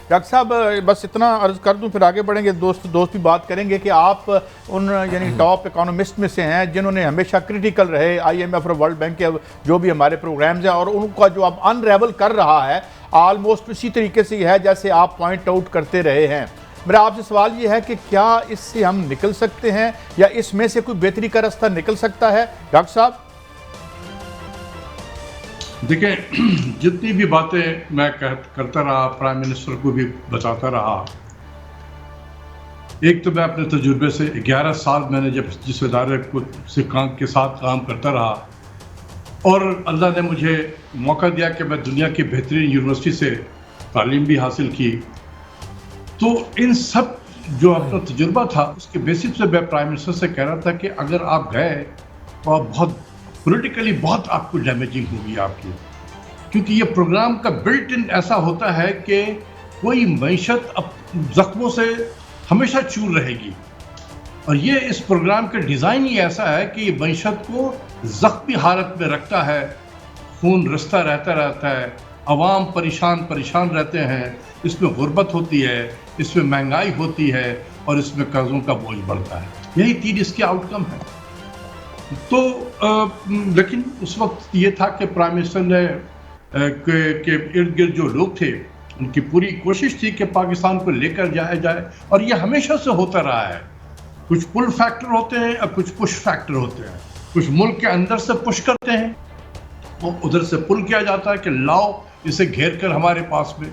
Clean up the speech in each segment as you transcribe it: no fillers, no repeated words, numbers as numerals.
Doctor صاحب بس اتنا عرض کر دوں پھر آگے بڑھیں گے، دوست بھی بات کریں گے کہ آپ ان یعنی ٹاپ اکانومسٹ میں سے ہیں جنہوں نے ہمیشہ کریٹیکل رہے آئی ایم ایف اور ورلڈ بینک کے جو بھی ہمارے پروگرامز ہیں، اور ان کا جو اب انریول کر رہا ہے آلموسٹ اسی طریقے سے ہی ہے جیسے آپ پوائنٹ آؤٹ کرتے رہے ہیں۔ میرا آپ سے سوال یہ ہے کہ کیا اس سے ہم نکل سکتے ہیں یا اس میں سے کوئی بہتری کا راستہ نکل سکتا ہے ڈاکٹر صاحب؟ دیکھیں، جتنی بھی باتیں میں کرتا رہا، پرائم منسٹر کو بھی بتاتا رہا، ایک تو میں اپنے تجربے سے 11 سال میں نے جب جس ادارے کے ساتھ کام کرتا رہا اور اللہ نے مجھے موقع دیا کہ میں دنیا کی بہترین یونیورسٹی سے تعلیم بھی حاصل کی، تو ان سب جو اپنا تجربہ تھا اس کے بیسس پہ میں پرائم منسٹر سے کہہ رہا تھا کہ اگر آپ گئے تو آپ بہت پولیٹیکلی بہت آپ کو ڈیمیجنگ ہوگی آپ کی، کیونکہ یہ پروگرام کا بلٹ ان ایسا ہوتا ہے کہ کوئی معیشت زخموں سے ہمیشہ چور رہے گی، اور یہ اس پروگرام کا ڈیزائن ہی ایسا ہے کہ یہ معیشت کو زخمی حالت میں رکھتا ہے، خون رستا رہتا ہے، عوام پریشان رہتے ہیں، اس میں غربت ہوتی ہے، اس میں مہنگائی ہوتی ہے اور اس میں قرضوں کا بوجھ بڑھتا ہے۔ یہی تین اس کے آؤٹ کم ہے۔ تو لیکن اس وقت یہ تھا کہ پرائم منسٹر نے کے ارد گرد جو لوگ تھے ان کی پوری کوشش تھی کہ پاکستان کو لے کر جایا جائے، اور یہ ہمیشہ سے ہوتا رہا ہے۔ کچھ پل فیکٹر ہوتے ہیں اور کچھ پش فیکٹر ہوتے ہیں، کچھ ملک کے اندر سے پش کرتے ہیں، وہ ادھر سے پل کیا جاتا ہے کہ لاؤ اسے گھیر کر ہمارے پاس میں،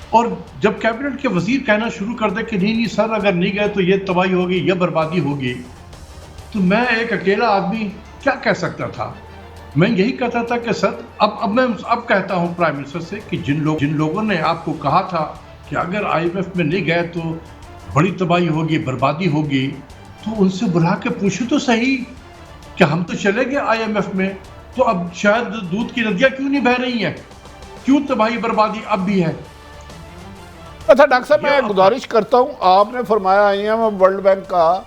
اور جب کیبنٹ کے وزیر کہنا شروع کر دے کہ نہیں سر اگر نہیں گئے تو یہ تباہی ہوگی، یہ بربادی ہوگی، تو میں ایک اکیلا آدمی کیا کہہ سکتا تھا؟ میں یہی کہتا تھا کہ سر میں کہتا ہوں پرائم منسٹر سے کہ جن لوگوں نے آپ کو کہا تھا کہ اگر آئی ایم ایف میں نہیں گئے تو بڑی تباہی ہوگی، بربادی ہوگی، تو ان سے بلا کے پوچھو تو صحیح کہ ہم تو چلے گئے آئی ایم ایف میں، تو اب شاید دودھ کی ندیاں کیوں نہیں بہہ رہی ہیں، کیوں تباہی بربادی اب بھی ہے؟ اچھا ڈاکٹر صاحب میں گزارش کرتا ہوں، آپ نے فرمایا I M F World Bank کا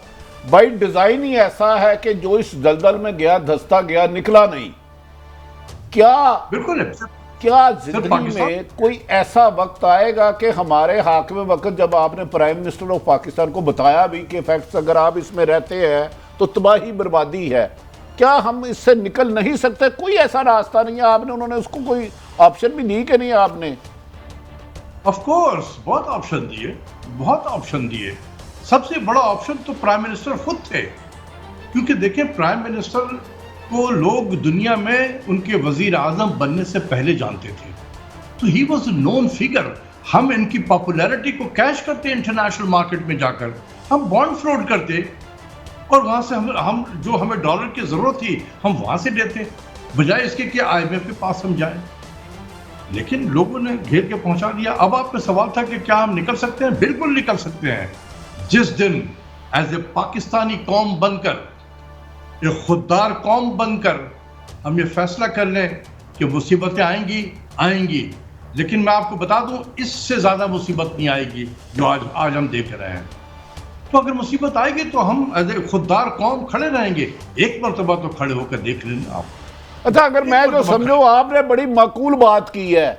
بائی ڈیزائن ہی ایسا ہے کہ جو اس دلدل میں گیا دھستا گیا نکلا نہیں، بالکل کیا زندگی میں کوئی ایسا وقت آئے گا کہ ہمارے حاکم وقت جب آپ نے پرائم منسٹر آف پاکستان کو بتایا بھی کہ فیکٹس اگر آپ اس میں رہتے ہیں تو تباہی بربادی ہے، کیا ہم اس سے نکل نہیں سکتے؟ کوئی ایسا راستہ نہیں ہے؟ آپ نے انہوں نے اس کو کوئی آپشن بھی دی کہ نہیں آپ نے؟ آف کورس بہت آپشن دیے۔ سب سے بڑا آپشن تو پرائم منسٹر خود تھے، کیونکہ دیکھیں پرائم منسٹر کو لوگ دنیا میں ان کے وزیر اعظم بننے سے پہلے جانتے تھے، تو he was a known figure. ہم ان کی پاپولیرٹی کو کیش کرتے انٹرنیشنل مارکیٹ میں جا کر، ہم بانڈ فلوٹ کرتے اور وہاں سے ہم جو ہمیں ڈالر کی ضرورت تھی ہم وہاں سے لیتے، بجائے اس کے کہ آئی ایم ایف کے پاس ہم جائیں۔ لیکن لوگوں نے گھیر کے پہنچا دیا۔ اب آپ کا سوال تھا کہ کیا ہم نکل سکتے ہیں؟ بالکل نکل سکتے ہیں، جس دن ایز اے پاکستانی قوم بن کر، ایک خوددار قوم بن کر ہم یہ فیصلہ کر لیں کہ مصیبتیں آئیں گی، لیکن میں آپ کو بتا دوں اس سے زیادہ مصیبت نہیں آئے گی جو آج ہم دیکھ رہے ہیں۔ تو اگر مصیبت آئے گی تو ہم ایز اے خوددار قوم کھڑے رہیں گے، ایک مرتبہ تو کھڑے ہو کر دیکھ لیں آپ۔ اچھا اگر میں جو سمجھو آپ نے بڑی معقول بات کی ہے،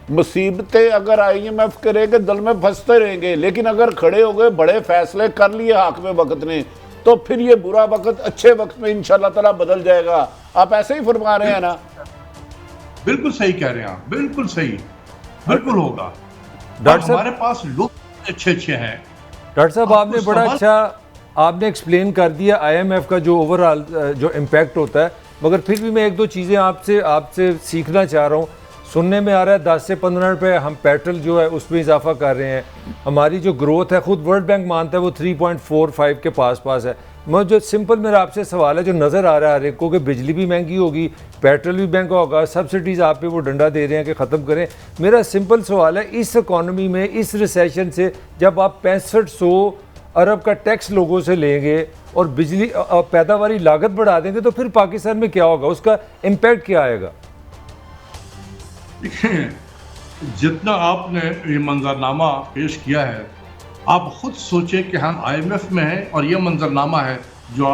مصیبتیں اگر آئی ایم ایف کرے گے دل میں پھنستے رہیں گے، لیکن اگر کھڑے ہو گئے بڑے فیصلے کر لیے حاکم وقت نے تو پھر یہ برا وقت اچھے وقت میں انشاءاللہ تعالیٰ بدل جائے گا۔ آپ ایسے ہی فرما رہے ہیں نا؟ بالکل صحیح کہہ رہے ہیں آپ، بالکل صحیح، بالکل ہوگا۔ ڈاکٹر صاحب ہمارے پاس لوگ اچھے ہیں۔ ڈاکٹر صاحب آپ نے بڑا اچھا آپ نے ایکسپلین کر دیا آئی ایم ایف کا جو اوورآل جو امپیکٹ ہوتا ہے، مگر پھر بھی میں ایک دو چیزیں آپ سے سیکھنا چاہ رہا ہوں۔ سننے میں آ رہا ہے 10 سے 15 روپے ہم پیٹرول جو ہے اس میں اضافہ کر رہے ہیں، ہماری جو گروتھ ہے خود ورلڈ بینک مانتا ہے وہ 3.45 کے پاس ہے۔ میں جو سمپل میرا آپ سے سوال ہے جو نظر آ رہا ہے ہر ایک کو کہ بجلی بھی مہنگی ہوگی، پیٹرول بھی مہنگا ہوگا، سبسڈیز آپ پہ وہ ڈنڈا دے رہے ہیں کہ ختم کریں۔ میرا سمپل سوال ہے اس اکانومی میں اس ریسیشن سے جب آپ 6500 ارب کا ٹیکس لوگوں سے لیں گے اور بجلی پیداواری لاگت بڑھا دیں گے تو پھر پاکستان میں کیا ہوگا، اس کا امپیکٹ کیا آئے گا؟ جتنا آپ نے یہ منظرنامہ پیش کیا ہے، آپ خود سوچیں کہ ہم آئی ایم ایف میں ہیں اور یہ منظرنامہ ہے جو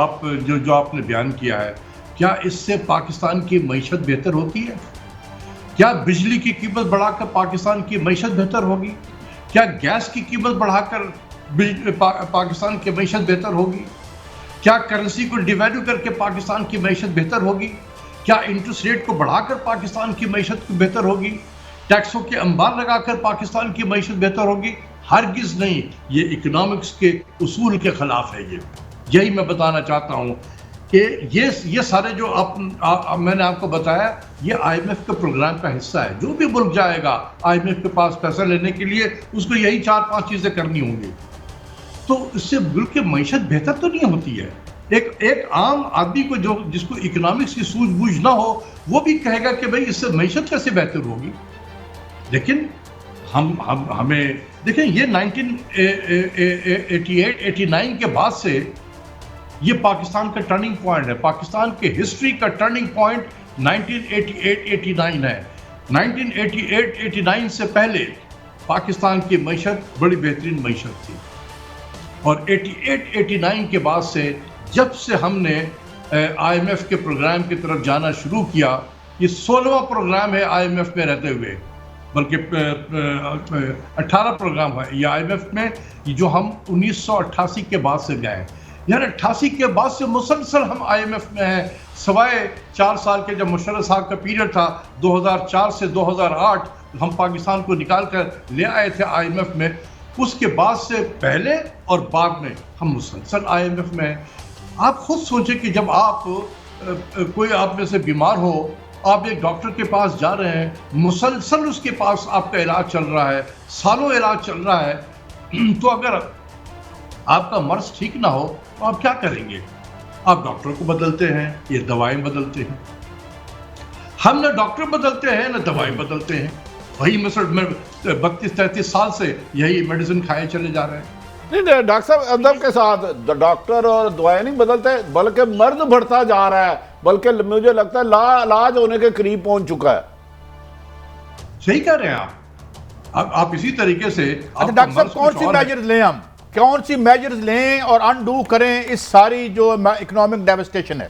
آپ نے بیان کیا ہے، کیا اس سے پاکستان کی معیشت بہتر ہوتی ہے؟ کیا بجلی کی قیمت بڑھا کر پاکستان کی معیشت بہتر ہوگی؟ کیا گیس کی قیمت بڑھا کر پاکستان کی معیشت بہتر ہوگی؟ کیا کرنسی کو ڈیویلیو کر کے پاکستان کی معیشت بہتر ہوگی؟ کیا انٹرسٹ ریٹ کو بڑھا کر پاکستان کی معیشت بہتر ہوگی؟ ٹیکسوں کے انبار لگا کر پاکستان کی معیشت بہتر ہوگی؟ ہرگز نہیں. یہ اکنامکس کے اصول کے خلاف ہے. یہی میں بتانا چاہتا ہوں کہ یہ سارے جو میں نے آپ کو بتایا یہ آئی ایم ایف کے پروگرام کا حصہ ہے. جو بھی ملک جائے گا آئی ایم ایف کے پاس پیسہ لینے کے لیے اس کو یہی 4-5 چیزیں کرنی ہوں گی. تو اس سے ملک کی معیشت بہتر تو نہیں ہوتی ہے. ایک عام آدمی کو جس کو اکنامکس کی سوجھ بوجھ نہ ہو وہ بھی کہے گا کہ بھئی اس سے معیشت کیسے بہتر ہوگی. لیکن ہمیں دیکھیں یہ 1988-89 کے بعد سے یہ پاکستان کا ٹرننگ پوائنٹ ہے. پاکستان کے ہسٹری کا ٹرننگ پوائنٹ 1988-89 ہے. 1988-89 سے پہلے پاکستان کی معیشت بڑی بہترین معیشت تھی اور 88-89 کے بعد سے جب سے ہم نے آئی ایم ایف کے پروگرام کی طرف جانا شروع کیا, یہ 16واں پروگرام ہے آئی ایم ایف میں رہتے ہوئے, بلکہ 18 پروگرام ہے یہ آئی ایم ایف میں جو ہم 1988 کے بعد سے گئے. یعنی 88 کے بعد سے مسلسل ہم آئی ایم ایف میں ہیں, سوائے 4 سال کے جب مشرف صاحب کا پیریڈ تھا 2004 سے 2008 ہم پاکستان کو نکال کر لے آئے تھے آئی ایم ایف میں. اس کے بعد سے پہلے اور بعد میں ہم مسلسل آئی ایم ایف میں ہیں. آپ خود سوچیں کہ جب کوئی آپ میں سے بیمار ہو, آپ ایک ڈاکٹر کے پاس جا رہے ہیں, مسلسل اس کے پاس آپ کا علاج چل رہا ہے, سالوں علاج چل رہا ہے, تو اگر آپ کا مرض ٹھیک نہ ہو تو آپ کیا کریں گے؟ آپ ڈاکٹر کو بدلتے ہیں, یہ دوائیں بدلتے ہیں. ہم نہ ڈاکٹر بدلتے ہیں نہ دوائیں بدلتے ہیں. وہی میں 32-33 سال سے یہی میڈیسن کھائے چلے جا رہے ہیں. نہیں ڈاکٹر صاحب ادب کے ساتھ, ڈاکٹر اور دوائیں نہیں بدلتے بلکہ مرض بڑھتا جا رہا ہے, بلکہ مجھے لگتا ہے لا علاج ہونے کے قریب پہنچ چکا ہے. صحیح کہہ رہے ہیں آپ اسی طریقے سے. ڈاکٹر صاحب کون سی میجرز لیں, ہم کون سی میجرز لیں اور انڈو کریں اس ساری جو اکنامک ڈیوسٹیشن ہے؟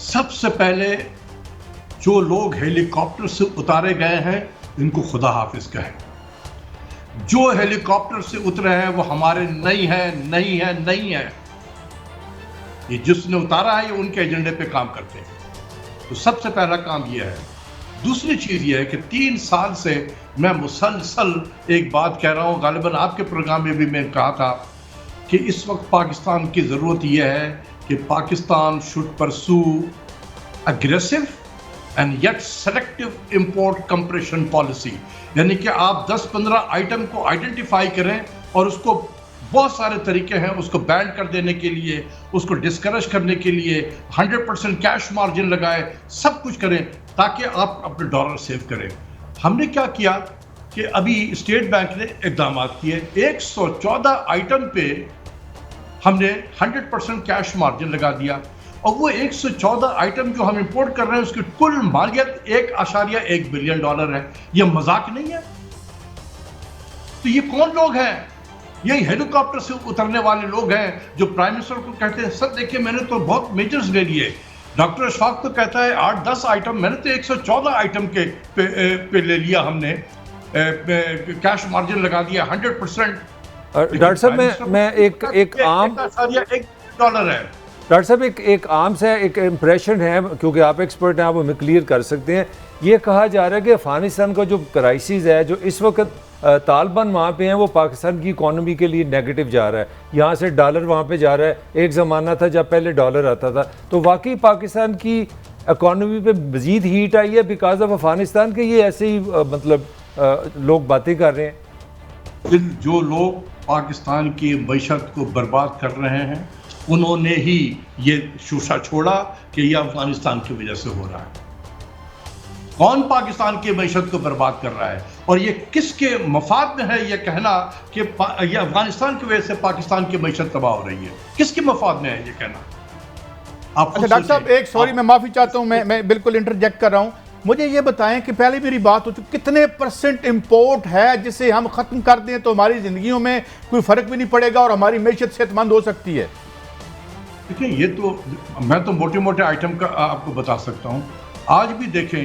سب سے پہلے جو لوگ ہیلی کاپٹر سے اتارے گئے ہیں ان کو خدا حافظ کہیں. جو ہیلی کاپٹر سے اترے ہیں وہ ہمارے نہیں ہیں. یہ جس نے اتارا ہے یہ ان کے ایجنڈے پہ کام کرتے ہیں. تو سب سے پہلا کام یہ ہے. دوسری چیز یہ ہے کہ 3 سال سے میں مسلسل ایک بات کہہ رہا ہوں, غالباً آپ کے پروگرام میں بھی میں نے کہا تھا کہ اس وقت پاکستان کی ضرورت یہ ہے کہ Pakistan should pursue aggressive and yet selective import compression policy. یعنی کہ آپ 10-15 آئٹم کو آئیڈینٹیفائی کریں اور اس کو بہت سارے طریقے ہیں اس کو بین کر دینے کے لیے, اس کو ڈسکریج کرنے کے لیے, 100% کیش مارجن لگائے, سب کچھ کریں تاکہ آپ اپنے ڈالر سیو کریں. ہم نے کیا کیا کہ ابھی اسٹیٹ بینک نے اقدامات کیے, 114 آئٹم پہ ہم نے 100% کیش مارجن لگا دیا, اور وہ 114 آئٹم جو ہم امپورٹ کر رہے ہیں اس کی کل مالیت $1.1 بلین ہے. یہ مذاق نہیں ہے. تو یہ کون لوگ ہیں؟ یہی ہیلی کاپٹر سے اترنے والے لوگ ہیں جو پرائم منسٹر کو کہتے ہیں سر دیکھیں میں نے تو بہت میجرز لے لیے. ڈاکٹر اشفاق تو کہتا ہے 8-10 آئٹم, میں نے تو 114 آئٹم کے پہ لے لیا, ہم نے کیش مارجن لگا دیا 100%. ڈاکٹر صاحب میں ایک عام $1 ہے. ڈاکٹر صاحب ایک عام سے ایک امپریشن ہے, کیونکہ آپ ایکسپرٹ ہیں, آپ ہمیں کلیئر کر سکتے ہیں. یہ کہا جا رہا ہے کہ افغانستان کا جو کرائسس ہے جو اس وقت طالبان وہاں پہ ہیں وہ پاکستان کی اکانومی کے لیے نیگیٹو جا رہا ہے. یہاں سے ڈالر وہاں پہ جا رہا ہے. ایک زمانہ تھا جب پہلے ڈالر آتا تھا. تو واقعی پاکستان کی اکانومی پہ مزید ہیٹ آئی ہے بیکاز آف افغانستان کے, یہ ایسے ہی مطلب لوگ باتیں کر رہے ہیں؟ جو لوگ پاکستان کی معیشت کو برباد کر رہے ہیں انہوں نے ہی یہ شوشہ چھوڑا کہ یہ افغانستان کی وجہ سے ہو رہا ہے. کون پاکستان کی معیشت کو برباد کر رہا ہے اور یہ کس کے مفاد میں ہے یہ کہنا کہ یہ افغانستان کی وجہ سے پاکستان کی معیشت تباہ ہو رہی ہے؟ کس کے مفاد میں ہے یہ کہنا؟ اچھا ڈاکٹر صاحب ایک سوری میں معافی چاہتا ہوں, میں بالکل انٹرجیکٹ کر رہا ہوں. مجھے یہ بتائیں کہ پہلے میری بات ہو چکی, کتنے % امپورٹ ہے جسے ہم ختم کر دیں تو ہماری زندگیوں میں کوئی فرق بھی نہیں پڑے گا اور ہماری معیشت صحت مند ہو سکتی ہے؟ دیکھیں یہ تو میں تو موٹے آئٹم کا آپ کو بتا سکتا ہوں. آج بھی دیکھیں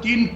3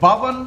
52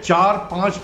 4-5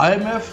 IMF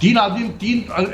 3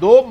2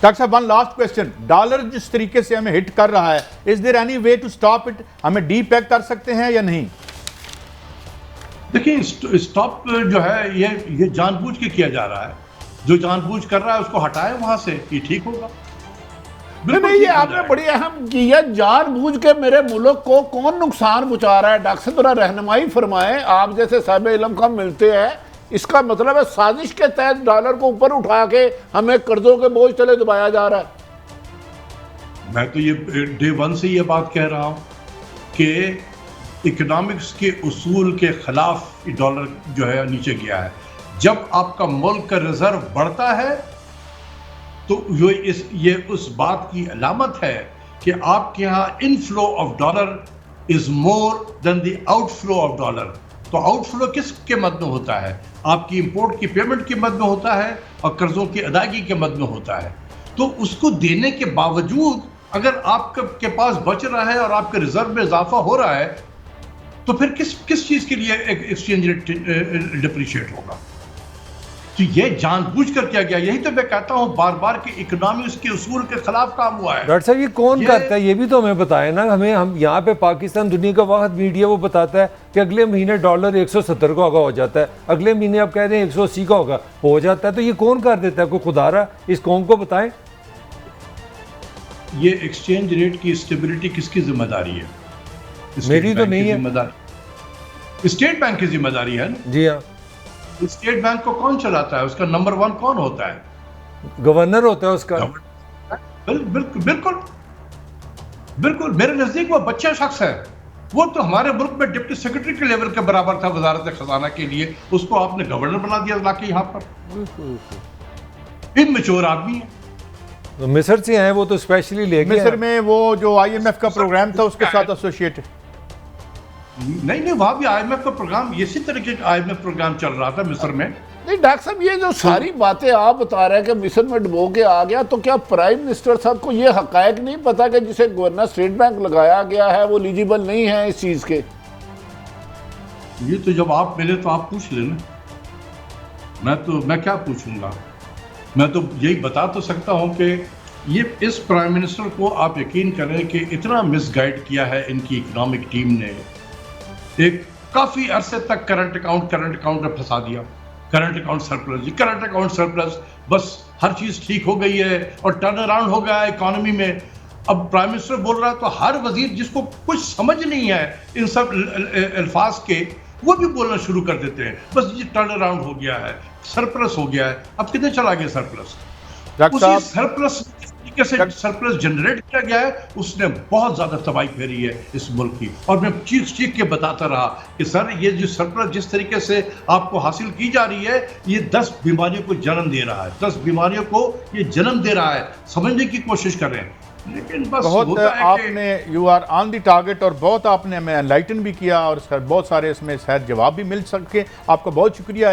ڈاکٹر صاحب ون لاسٹ کویسچن، ڈالر جس طریقے سے ہمیں ہٹ کر رہا ہے، is there any way to stop it? ہمیں ڈی پیک کر سکتے ہیں یا نہیں؟ دیکھیں اسٹاپ جو ہے یہ جان بوجھ کے کیا جا رہا ہے، جو جان بوجھ کر رہا ہے اس کو ہٹائے وہاں سے، یہ ٹھیک ہوگا۔ نہیں، یہ آپ نے بڑی اہم کی ہے، جان بوجھ کے میرے ملک کو کون نقصان پہنچا رہا ہے؟ ڈاکٹر صاحب ذرا رہنمائی فرمائیں، آپ جیسے صاحب علم کا ملتے ہیں، اس کا مطلب ہے سازش کے تحت ڈالر کو اوپر اٹھا کے ہمیں قرضوں کے بوجھ تلے دبایا جا رہا ہے۔ میں تو یہ ڈے ون سے یہ بات کہہ رہا ہوں کہ اکنامکس کے اصول کے خلاف ڈالر جو ہے نیچے گیا ہے۔ جب آپ کا ملک کا ریزرو بڑھتا ہے تو یہ اس بات کی علامت ہے کہ آپ کے ہاں inflow of dollar is more than the outflow of dollar. تو آؤٹ فلو کس کے مد میں ہوتا ہے؟ آپ کی امپورٹ کی پیمنٹ کے مد میں ہوتا ہے اور قرضوں کی ادائیگی کے مد میں ہوتا ہے۔ تو اس کو دینے کے باوجود اگر آپ کے پاس بچ رہا ہے اور آپ کے ریزرو میں اضافہ ہو رہا ہے تو پھر کس چیز کے لیے ایکسچینج ریٹ ڈپریشیٹ ہوگا؟ تو یہ جان بوجھ کر کیا گیا۔ یہی تو میں کہتا ہوں بار بار کہ اکنامکس کے اصول کے خلاف کام ہوا ہے۔ ڈاکٹر صاحب یہ کون کرتا ہے؟ یہ بھی تو ہمیں بتائیں نا، ہم یہاں پہ پاکستان دنیا کا واحد میڈیا وہ بتاتا ہے کہ اگلے مہینے ڈالر 170 کا ہوگا، ہو جاتا ہے، اگلے مہینے آپ کہہ رہے ہیں 180 کا ہوگا، ہو جاتا ہے۔ تو یہ کون کر دیتا ہے؟ کوئی خدا رہا اس قوم کو بتائیں۔ یہ ایکسچینج ریٹ کی اسٹیبلٹی کس کی ذمہ داری ہے؟ میری تو نہیں ہے، اسٹیٹ بینک کی ذمہ داری ہے نا۔ جی ہاں۔ اسٹیٹ بینک کو کون چلاتا ہے؟ اس کا نمبر 1 کون ہوتا ہے؟ گورنر ہوتا ہے اس کا۔ بالکل میرے نزدیک وہ بچہ شخص ہے۔ وہ تو ہمارے ملک میں ڈپٹی سیکرٹری کے لیول کے برابر تھا وزارت خزانہ کے لیے، اس کو آپ نے گورنر بنا دیا لا کے یہاں پر۔ اممیچور آدمی ہے۔ مصر سے ہیں وہ تو اسپیشلی لے گئے۔ مصر میں وہ جو IMF کا پروگرام تھا اس کے ساتھ ایسوسیٹ۔ نہیں وہاں بھی IMF کا پروگرام اسی طریقے کا IMF پروگرام چل رہا تھا مصر میں۔ نہیں ڈاکٹر صاحب، یہ جو ساری باتیں آپ بتا رہے ہیں کہ مصر میں ڈبو کے آ گیا، تو کیا پرائم منسٹر صاحب کو یہ حقائق نہیں پتا کہ جسے گورنر اسٹیٹ بینک لگایا گیا ہے وہ ایلیجیبل نہیں ہے اس چیز کے؟ یہ تو جب آپ ملے تو آپ پوچھ لینا، میں کیا پوچھوں گا؟ میں تو یہی بتا تو سکتا ہوں کہ یہ اس پرائم منسٹر کو آپ یقین کریں کہ اتنا مس گائیڈ کیا ہے ان کی اکنامک ٹیم نے، ایک کافی عرصے تک کرنٹ اکاؤنٹ میں پھنسا دیا۔ کرنٹ اکاؤنٹ سرپلس، بس ہر چیز ٹھیک ہو گئی ہے اور ٹرن اراؤنڈ ہو گیا ہے اکانومی میں۔ اب پرائم منسٹر بول رہا ہے تو ہر وزیر جس کو کچھ سمجھ نہیں ہے ان سب الفاظ کے، وہ بھی بولنا شروع کر دیتے ہیں بس یہ ٹرن اراؤنڈ ہو گیا ہے، سرپلس ہو گیا ہے۔ اب کتنے چلا گیا سرپلس؟ اسی سرپلس جنریٹ کیا گیا ہے، اس نے بہت زیادہ تباہی پھیری ہے اس ملک کی۔ اور میں چیخ کے بتاتا رہا کہ سر یہ جو سرپلس جس طریقے سے آپ کو حاصل کی جا رہی ہے یہ 10 بیماریوں کو جنم دے رہا ہے، 10 بیماریوں کو یہ جنم دے رہا ہے۔ سمجھنے کی کوشش کریں، لیکن بس بہت آپ نے you are on the target, اور بہت آپ نے ہمیں انلائٹن بھی کیا، اور بہت سارے اس میں شاید جواب بھی مل سکے۔ آپ کا بہت شکریہ۔